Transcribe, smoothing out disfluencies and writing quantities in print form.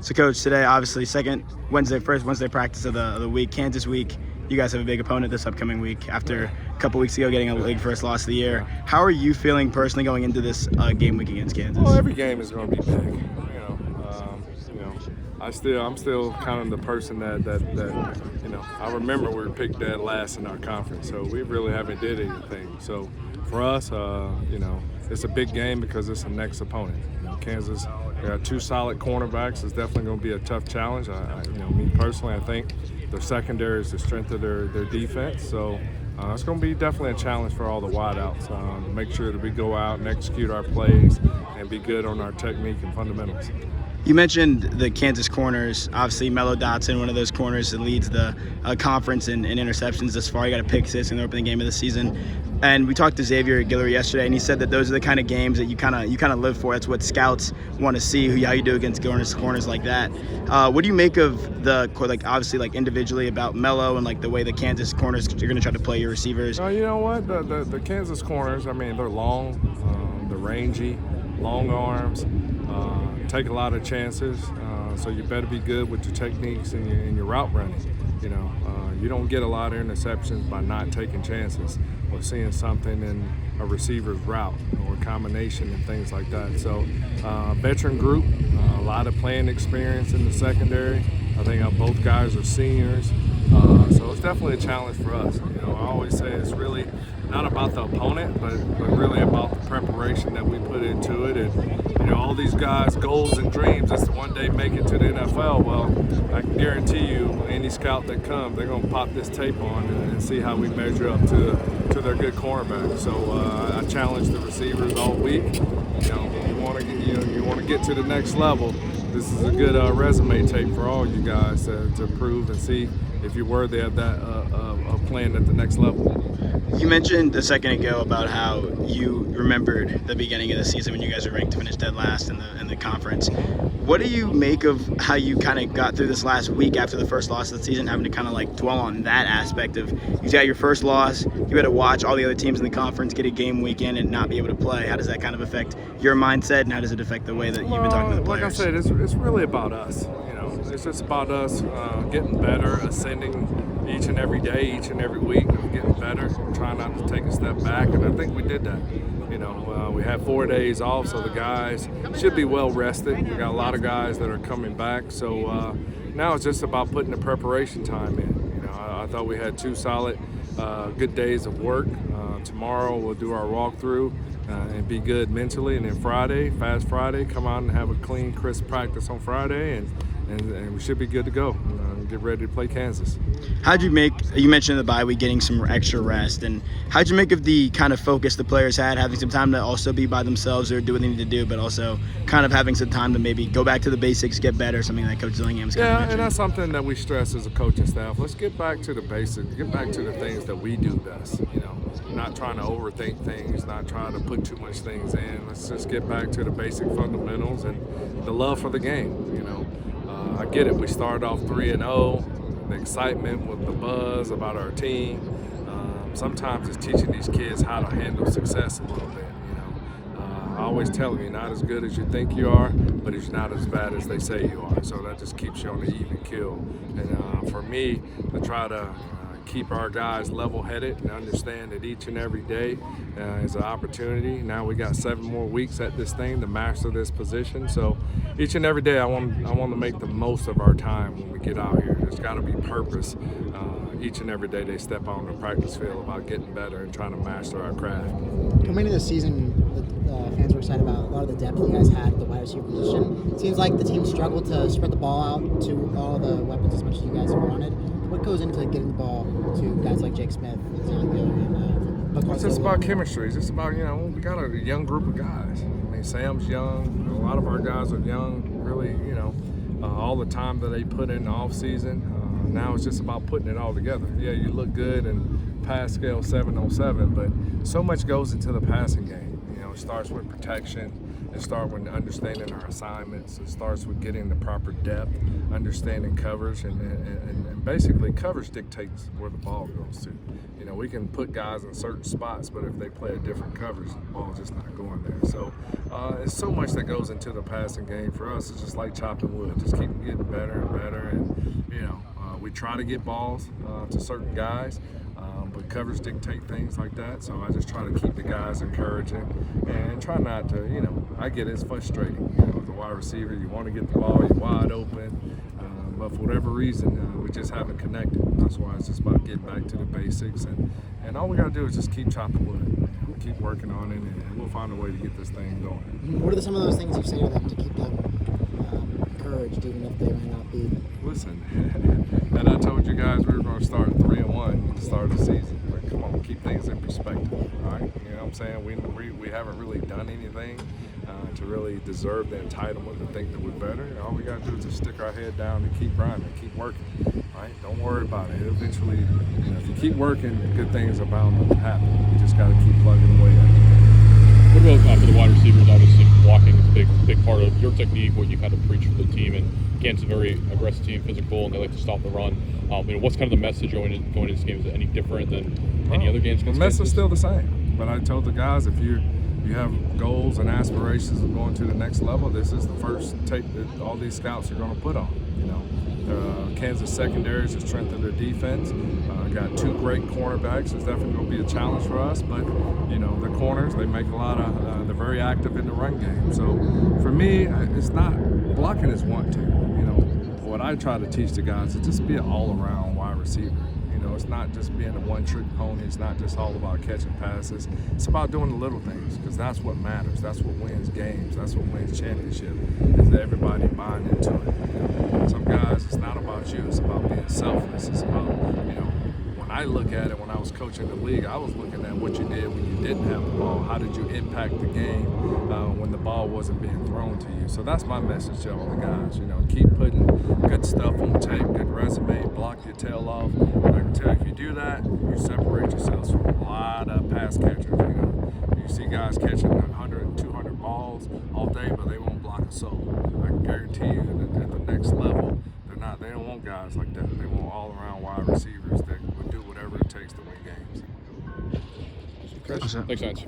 So, Coach, today, obviously, first Wednesday practice of the week, Kansas week. You guys have a big opponent this upcoming week after a couple weeks ago getting a league first loss of the year. How are you feeling personally going into this game week against Kansas? Well, every game is going to be big. I'm still kind of the person that I remember we were picked dead last in our conference, so we really haven't did anything. So for us, it's a big game because it's the next opponent. Kansas, they got two solid cornerbacks. It's definitely going to be a tough challenge. Me personally, I think their secondary is the strength of their defense. So it's going to be definitely a challenge for all the wideouts to make sure that we go out and execute our plays and be good on our technique and fundamentals. You mentioned the Kansas corners. Obviously, Mello Dotson, one of those corners that leads the conference in interceptions thus far. He got a pick six in the opening game of the season. And we talked to Xavier Guillory yesterday, and he said that those are the kind of games that you kind of live for. That's what scouts want to see, how you do against corners like that. What do you make of obviously individually about Mello and the way the Kansas corners are going to try to play your receivers? You know what? The Kansas corners, they're long, they're rangy, long arms. Take a lot of chances, so you better be good with your techniques and your route running. You don't get a lot of interceptions by not taking chances or seeing something in a receiver's route or combination and things like that. So veteran group, a lot of playing experience in the secondary. I think both guys are seniors, so it's definitely a challenge for us. I always say it's really not about the opponent, but really about the preparation that we put into it. And all these guys' goals and dreams is to one day make it to the NFL. Well, I can guarantee you, any scout that comes, they're going to pop this tape on and see how we measure up to their good cornerback. So I challenge the receivers all week. You want to get to the next level. This is a good resume tape for all you guys to prove and see if you're worthy of that of playing at the next level. You mentioned a second ago about how you remembered the beginning of the season when you guys were ranked to finish dead last in the conference. What do you make of how you kind of got through this last week after the first loss of the season, having to kind of dwell on that aspect of you got your first loss, you had to watch all the other teams in the conference get a game weekend and not be able to play? How does that kind of affect your mindset, and how does it affect the way that you've been talking to the players? Like I said, it's really about us. It's just about us getting better, ascending each and every day, each and every week, getting better, trying not to take a step back, and I think we did that. We had 4 days off, so the guys should be well rested. We got a lot of guys that are coming back, so now it's just about putting the preparation time in. I thought we had 2 solid, good days of work. Tomorrow we'll do our walkthrough and be good mentally, and then Friday, Fast Friday, come out and have a clean, crisp practice on Friday, and we should be good to go. Get ready to play Kansas. You mentioned the bye week, getting some extra rest, and how'd you make of the kind of focus the players had, having some time to also be by themselves or do what they need to do, but also kind of having some time to maybe go back to the basics, get better, something that Coach Zillingham's kind of mentioned? And that's something that we stress as a coaching staff. Let's get back to the basics, get back to the things that we do best, not trying to overthink things, not trying to put too much things in. Let's just get back to the basic fundamentals and the love for the game, I get it. We started off 3-0, the excitement with the buzz about our team. Sometimes it's teaching these kids how to handle success a little bit. I always tell them you're not as good as you think you are, but you're not as bad as they say you are. So that just keeps you on the even keel. And for me, to try to keep our guys level-headed and understand that each and every day is an opportunity. Now we got 7 more weeks at this thing to master this position. So each and every day I want to make the most of our time when we get out here. There's got to be purpose. Each and every day they step on the practice field about getting better and trying to master our craft. Coming into the season, the fans were excited about a lot of the depth you guys had at the wide receiver position. It seems like the team struggled to spread the ball out to all the weapons as much as you guys wanted. What goes into getting the ball to guys like Jake Smith and It's just about chemistry. It's just about, we got a young group of guys. Sam's young. A lot of our guys are young, really, all the time that they put in the off-season. Now it's just about putting it all together. Yeah, you look good in pass scale 7 on 7, but so much goes into the passing game. It starts with protection. It starts with understanding our assignments. It starts with getting the proper depth, understanding coverage, and basically coverage dictates where the ball goes to. You know, we can put guys in certain spots, but if they play a different coverage, the ball's just not going there. So it's so much that goes into the passing game. For us, it's just like chopping wood. Just keep getting better and better. And, you know, we try to get balls to certain guys, but coverage dictate things like that. So I just try to keep the guys encouraging and try not to, you know, I get it's frustrating. You know, as a wide receiver, you want to get the ball, you're wide open. But for whatever reason, we just haven't connected. That's why it's just about getting back to the basics. And all we got to do is just keep chopping wood, keep working on it, and we'll find a way to get this thing going. What are some of those things you say to them to keep them encouraged, even if they might not be? Listen, and I told you guys we were going to start 3-1 at the start of the season. But come on, keep things in perspective, all right? You know what I'm saying? We haven't really done anything to really deserve the entitlement to think that we're better. All we got to do is just stick our head down and keep grinding, keep working, all right? Don't worry about it. Eventually, you know, if you keep working, good things are bound to happen. You just got to keep plugging away at it. What about for the wide receivers? Obviously, blocking is a big part of your technique, what you kind of preach for the team. And Kansas is a very aggressive team, physical, and they like to stop the run. You know, what's kind of the message going into this game? Is it any different than any other games? The message is still the same. But I told the guys, if you have goals and aspirations of going to the next level, this is the first tape that all these scouts are going to put on. You know, Kansas secondary is the strength of their defense. Got two great cornerbacks. It's definitely going to be a challenge for us. But you know, the corners, they make a lot of. They're very active in the run game. So for me, it's not blocking is one too. You know, what I try to teach the guys is just be an all-around wide receiver. You know, it's not just being a one-trick pony. It's not just all about catching passes. It's about doing the little things, because that's what matters. That's what wins games. That's what wins championship, is that everybody buying into it. You know, some guys, it's not about you. It's about being selfless. It's about, you know, when I look at it, when I was coaching the league, I was looking at what you did when you didn't have the ball. How did you impact the game when the ball wasn't being thrown to you? So that's my message to all the guys. You know, keep putting good stuff on tape, good resume, block your tail off. And I can tell you, if you do that, you separate yourselves from a lot of pass catchers. You know, you see guys catching 100 and 200 balls all day, but they won't block a soul. I can guarantee you that at the next level, they don't want guys like that. They want all-around wide receivers that would do whatever it takes to win games. Thanks, Hines.